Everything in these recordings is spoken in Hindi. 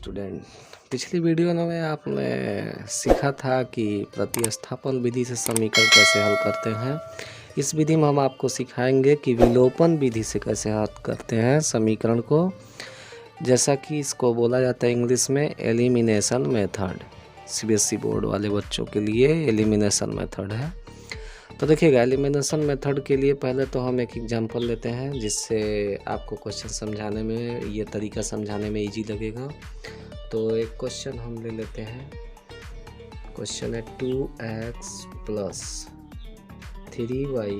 स्टूडेंट, पिछली वीडियो में आपने सीखा था कि प्रतिस्थापन विधि से समीकरण कैसे हल करते हैं। इस विधि में हम आपको सिखाएंगे कि विलोपन विधि से कैसे हल करते हैं समीकरण को, जैसा कि इसको बोला जाता है इंग्लिश में एलिमिनेशन मेथड। सीबीएसई बोर्ड वाले बच्चों के लिए एलिमिनेशन मेथड है। तो देखिएगा, एलिमिनेशन मेथड के लिए पहले तो हम एक एग्जांपल लेते हैं जिससे आपको क्वेश्चन समझाने में, ये तरीका समझाने में इजी लगेगा। तो एक क्वेश्चन हम ले लेते हैं। क्वेश्चन है 2x plus 3y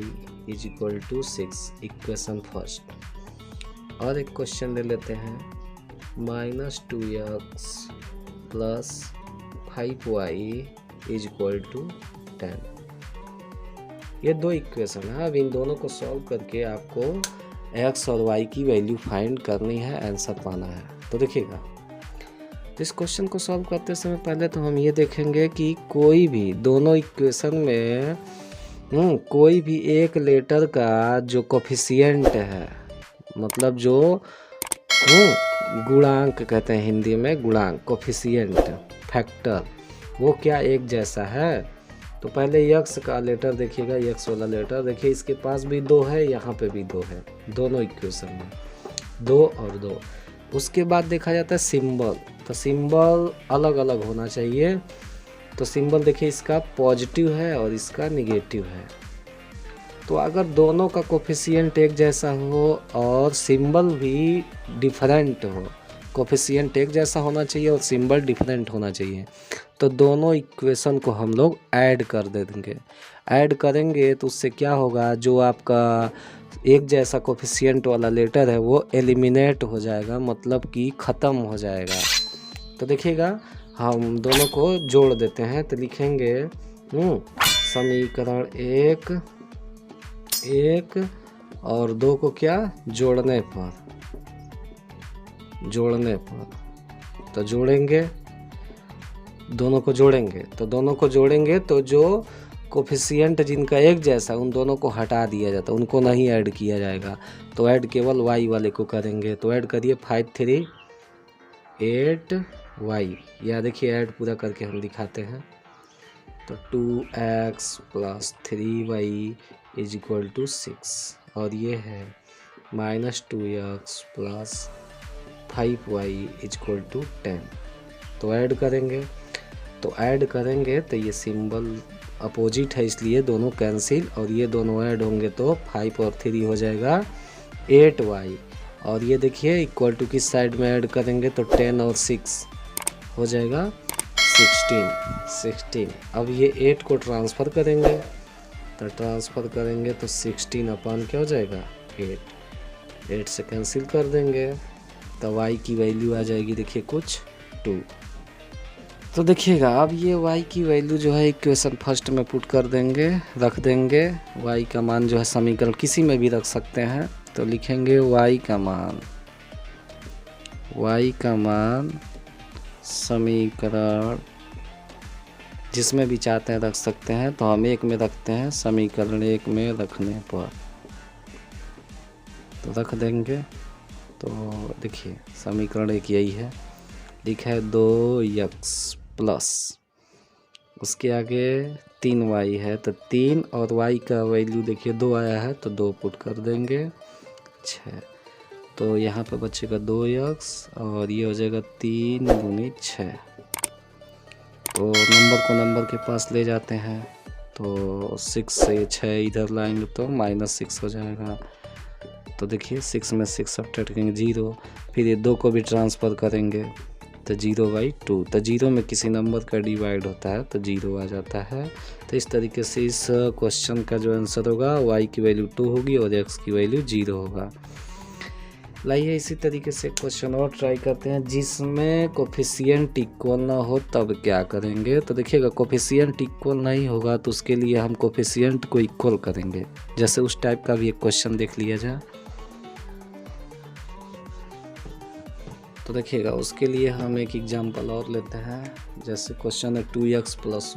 is equal to 6, equation first. और एक क्वेश्चन ले लेते हैं -2x plus 5y is equal to 10। ये दो इक्वेशन है। अब इन दोनों को सॉल्व करके आपको x और y की वैल्यू फाइंड करनी है, आंसर पाना है। तो देखिएगा, इस क्वेश्चन को सॉल्व करते समय पहले तो हम ये देखेंगे कि कोई भी दोनों इक्वेशन में कोई भी एक लेटर का जो कोफिशिएंट है, मतलब जो गुणांक कहते हैं हिंदी में, गुणांक, कोफिशिएंट, फैक्टर, वो क्या एक जैसा है। तो पहले यक्स का लेटर देखिएगा, यक्स वाला लेटर देखिए, इसके पास भी 2 है, यहाँ पे भी 2 है, दोनों इक्वेशन में 2 और 2। उसके बाद देखा जाता है सिंबल। तो सिंबल अलग अलग होना चाहिए। तो सिंबल देखिए, इसका पॉजिटिव है और इसका निगेटिव है। तो अगर दोनों का कोफिशिएंट एक जैसा हो और सिंबल भी डिफरेंट हो, कोफिशिएंट एक जैसा होना चाहिए और सिंबल डिफरेंट होना चाहिए, तो दोनों इक्वेशन को हम लोग ऐड कर देंगे। ऐड करेंगे तो उससे क्या होगा, जो आपका एक जैसा कोफिशिएंट वाला लेटर है वो एलिमिनेट हो जाएगा, मतलब कि ख़त्म हो जाएगा। तो देखिएगा, हम दोनों को जोड़ देते हैं। तो लिखेंगे समीकरण 1 और 2 को क्या जोड़ने पर तो जोड़ेंगे, दोनों को जोड़ेंगे। तो दोनों को जोड़ेंगे तो जो कोफिशिएंट जिनका एक जैसा, उन दोनों को हटा दिया जाता है, उनको नहीं ऐड किया जाएगा। तो ऐड केवल y वाले को करेंगे। तो ऐड करिए 5 3 8y। या देखिए, ऐड पूरा करके हम दिखाते हैं। तो 2x plus 3y is equal to 6, और ये है -2x plus 5y is equal to 10। तो ऐड करेंगे तो ये सिंबल अपोजिट है, इसलिए दोनों कैंसिल, और ये दोनों ऐड होंगे तो 5 और 3 हो जाएगा 8y। और ये देखिए, इक्वल टू किस साइड में ऐड करेंगे तो 10 और 6 हो जाएगा 16। अब ये 8 को ट्रांसफ़र करेंगे, तो ट्रांसफ़र करेंगे तो 16 अपन क्या हो जाएगा 8 से कैंसिल कर देंगे। तो y की वैल्यू आ जाएगी, देखिए कुछ 2। तो देखिएगा, अब ये y की वैल्यू जो है इक्वेशन फर्स्ट में पुट कर देंगे, रख देंगे। y का मान जो है समीकरण किसी में भी रख सकते हैं। तो लिखेंगे y का मान समीकरण जिसमें भी चाहते हैं रख सकते हैं। तो हम 1 में रखते हैं, समीकरण 1 में रखने पर तो रख देंगे। तो देखिए, समीकरण 1 यही है, लिखा है 2x प्लस, उसके आगे 3y है, तो 3 और y का वैल्यू देखिए 2 आया है, तो 2 पुट कर देंगे 6। तो यहाँ पे बचेगा 2x और ये हो जाएगा 3 × 6। तो नंबर को नंबर के पास ले जाते हैं, तो 6 से 6 इधर लाएंगे तो -6 हो जाएगा। तो देखिए, 6 में 6 सब्ट्रैक्ट करेंगे 0, फिर ये 2 को भी ट्रांसफ़र करेंगे तो 0/2। तो 0 में किसी नंबर का डिवाइड होता है तो 0 आ जाता है। तो इस तरीके से इस क्वेश्चन का जो आंसर होगा, y की वैल्यू 2 होगी और x की वैल्यू 0 होगा। लाइए इसी तरीके से क्वेश्चन और ट्राई करते हैं जिसमें कोफिशिएंट इक्वल ना हो, तब क्या करेंगे। तो देखिएगा, कोफिशिएंट इक्वल नहीं होगा तो उसके लिए हम कोफिशिएंट को इक्वल करेंगे। जैसे उस टाइप का भी एक क्वेश्चन देख लिया जाए। तो देखिएगा, उसके लिए हम एक एग्जांपल और लेते हैं। जैसे क्वेश्चन है 2x plus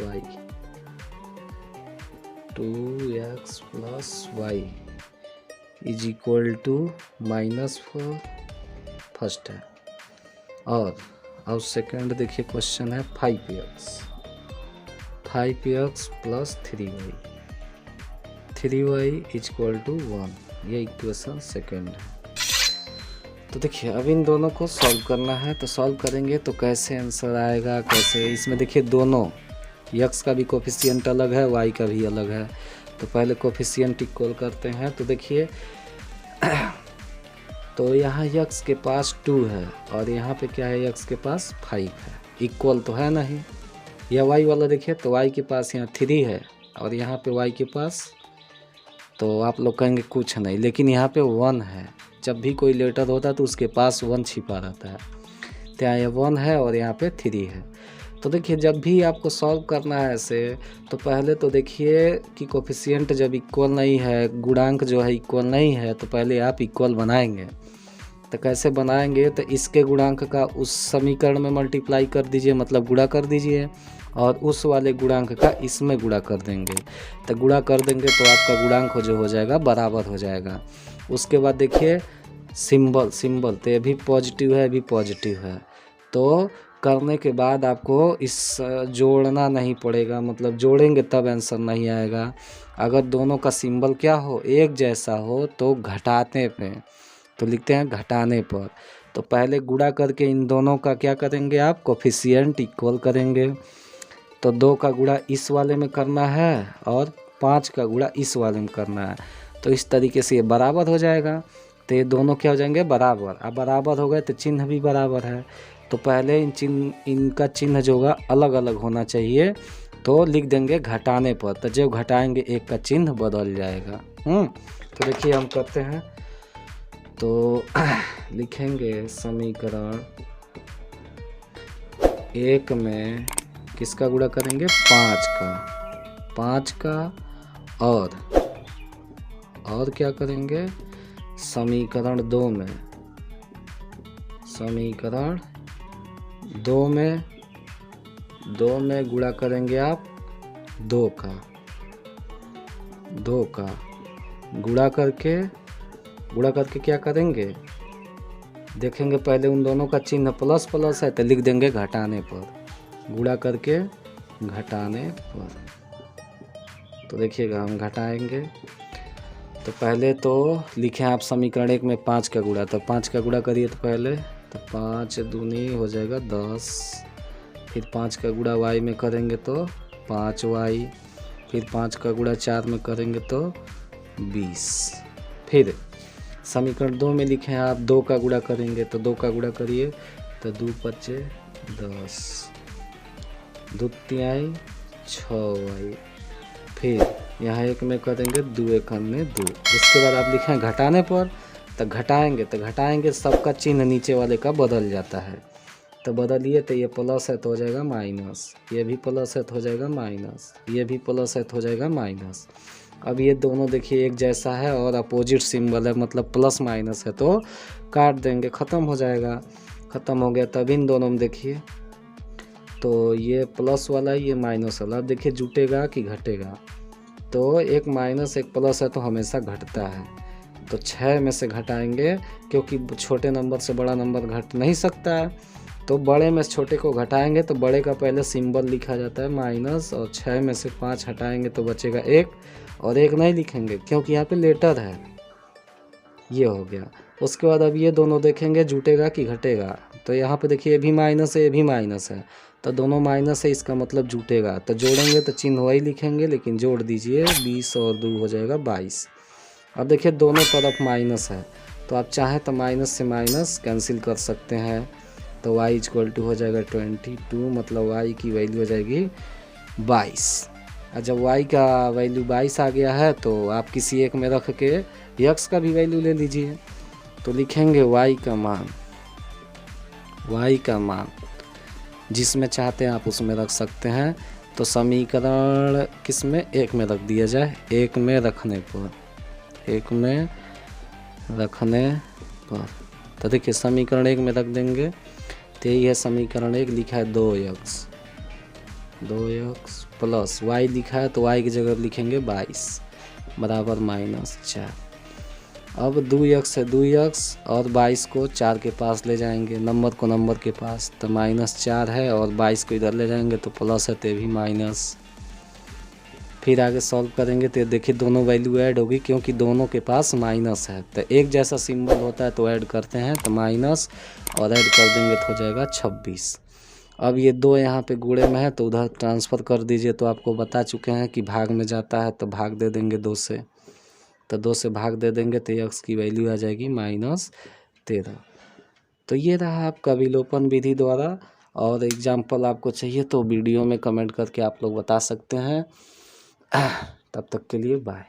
y is equal to -4 first है। और और सेकंड देखिए क्वेश्चन है 5x plus 3y 3y equal to 1, ये इक्वेशन सेकंड है। तो देखिए अब इन दोनों को सॉल्व करना है, तो सॉल्व करेंगे तो कैसे आंसर आएगा, कैसे। इसमें देखिए दोनों x का भी कोफिशिएंट अलग है, y का भी अलग है। तो पहले कोफिशिएंट इक्वल करते हैं। तो देखिए तो यहाँ x के पास 2 है और यहाँ पे क्या है, x के पास 5 है, इक्वल तो है नहीं। या y वाला देखिए तो y के पास यहाँ 3 है और यहाँ पे y के पास, तो आप लोग कहेंगे कुछ नहीं, लेकिन यहाँ पे 1 है। जब भी कोई लेटर होता है तो उसके पास 1 छिपा रहता है। तो यहाँ 1 है और यहाँ पे 3 है। तो देखिए जब भी आपको सॉल्व करना है ऐसे, तो पहले तो देखिए कि कोफिशिएंट जब इक्वल नहीं है, गुणांक जो है इक्वल नहीं है, तो पहले आप इक्वल बनाएंगे। तो कैसे बनाएंगे, तो इसके गुणांक का उस समीकरण में मल्टीप्लाई कर दीजिए, मतलब गुणा कर दीजिए, और उस वाले गुणांक का इसमें गुणा कर देंगे। तो गुणा कर देंगे तो आपका गुणांक जो हो जाएगा बराबर हो जाएगा। उसके बाद देखिए सिंबल तो ये भी पॉजिटिव है, भी पॉजिटिव है। तो करने के बाद आपको इस जोड़ना नहीं पड़ेगा, मतलब जोड़ेंगे तब आंसर नहीं आएगा। अगर दोनों का सिंबल क्या हो, एक जैसा हो, तो घटाने पे, तो लिखते हैं घटाने पर। तो पहले गुणा करके इन दोनों का क्या करेंगे आप, कोफिशिएंट इक्वल करेंगे। तो 2 का गुणा इस वाले में करना है और 5 का गुणा इस वाले में करना है। तो इस तरीके से ये बराबर हो जाएगा। तो ये दोनों क्या हो जाएंगे, बराबर। अब बराबर हो गए तो चिन्ह भी बराबर है। तो पहले इनका चिन्ह जो होगा अलग अलग होना चाहिए, तो लिख देंगे घटाने पर। तो जब घटाएंगे एक का चिन्ह बदल जाएगा। तो देखिए हम करते हैं। तो लिखेंगे समीकरण 1 में किसका गुणा करेंगे, 5 का और क्या करेंगे, समीकरण 2 में गुणा करेंगे आप 2 का गुणा करके क्या करेंगे, देखेंगे पहले उन दोनों का चिन्ह प्लस प्लस है तो लिख देंगे घटाने पर, गुणा करके घटाने पर। तो देखिएगा हम घटाएंगे। तो पहले तो लिखें आप समीकरण 1 में 5 का गुणा, तो 5 का गुणा करिए। तो पहले तो 5 दूनी हो जाएगा 10, फिर 5 का गुणा y में करेंगे तो 5y, फिर 5 का गुणा 4 में करेंगे तो 20। फिर समीकरण 2 में लिखें आप 2 का गुणा करेंगे, तो 2 का गुणा करिए तो 2 पचे 10, 2 तिहाई 6y, फिर यहाँ 1 में करेंगे 2 1 में 2। उसके बाद आप लिखें घटाने पर, तो घटाएंगे सबका चिन्ह नीचे वाले का बदल जाता है। तो बदलिए, तो ये प्लस है तो हो जाएगा माइनस, ये भी प्लस है तो हो जाएगा माइनस, ये भी प्लस है तो हो जाएगा माइनस। अब ये दोनों देखिए एक जैसा है और अपोजिट सिंबल है, मतलब प्लस माइनस है, तो काट देंगे, ख़त्म हो जाएगा। ख़त्म हो गया। तब इन दोनों में देखिए तो ये प्लस वाला ये माइनस वाला, अब देखिए जुटेगा कि घटेगा। तो एक माइनस एक प्लस है तो हमेशा घटता है। तो 6 में से घटाएंगे, क्योंकि छोटे नंबर से बड़ा नंबर घट नहीं सकता है, तो बड़े में से छोटे को घटाएंगे तो बड़े का पहले सिंबल लिखा जाता है माइनस, और 6 में से 5 हटाएंगे तो बचेगा 1, और 1 नहीं लिखेंगे क्योंकि यहाँ पे लेटर है। ये हो गया। उसके बाद अब ये दोनों देखेंगे जुटेगा कि घटेगा। तो यहाँ पे देखिए ये भी माइनस है, ये भी माइनस है, तो दोनों माइनस है, इसका मतलब जुटेगा। तो जोड़ेंगे तो चिन्ह वही लिखेंगे, लेकिन जोड़ दीजिए 20 और 2 हो जाएगा 22। अब देखिए दोनों तरफ माइनस है, तो आप चाहें तो माइनस से माइनस कैंसिल कर सकते हैं। तो y इक्वल टू हो जाएगा 22, मतलब y की वैल्यू हो जाएगी 22। और जब y का वैल्यू 22 आ गया है तो आप किसी एक में रख के x का भी वैल्यू ले लीजिए। तो लिखेंगे y का मान जिसमें चाहते हैं आप उसमें रख सकते हैं। तो समीकरण किस में, 1 में रख दिया जाए, 1 में रखने पर, 1 में रखने पर। तो देखिए समीकरण 1 में रख देंगे, तो यही है समीकरण 1। लिखा है 2x प्लस y लिखा है तो y की जगह लिखेंगे 22 बराबर -4। अब 2x है 2x और 22 को 4 के पास ले जाएंगे, नंबर को नंबर के पास, तो -4 है और 22 को इधर ले जाएंगे तो प्लस है, तो भी माइनस। फिर आगे सॉल्व करेंगे तो देखिए दोनों वैल्यू ऐड होगी क्योंकि दोनों के पास माइनस है, तो एक जैसा सिंबल होता है तो ऐड करते हैं, तो माइनस और ऐड कर देंगे तो हो जाएगा 26। अब ये 2 यहाँ पे गुणे में है तो उधर ट्रांसफ़र कर दीजिए, तो आपको बता चुके हैं कि भाग में जाता है तो भाग दे देंगे 2 से, तो 2 से भाग दे देंगे तो x की वैल्यू आ जाएगी -13। तो ये रहा आपका विलोपन विधि द्वारा। और एग्जाम्पल आपको चाहिए तो वीडियो में कमेंट करके आप लोग बता सकते हैं। तब तक के लिए बाय।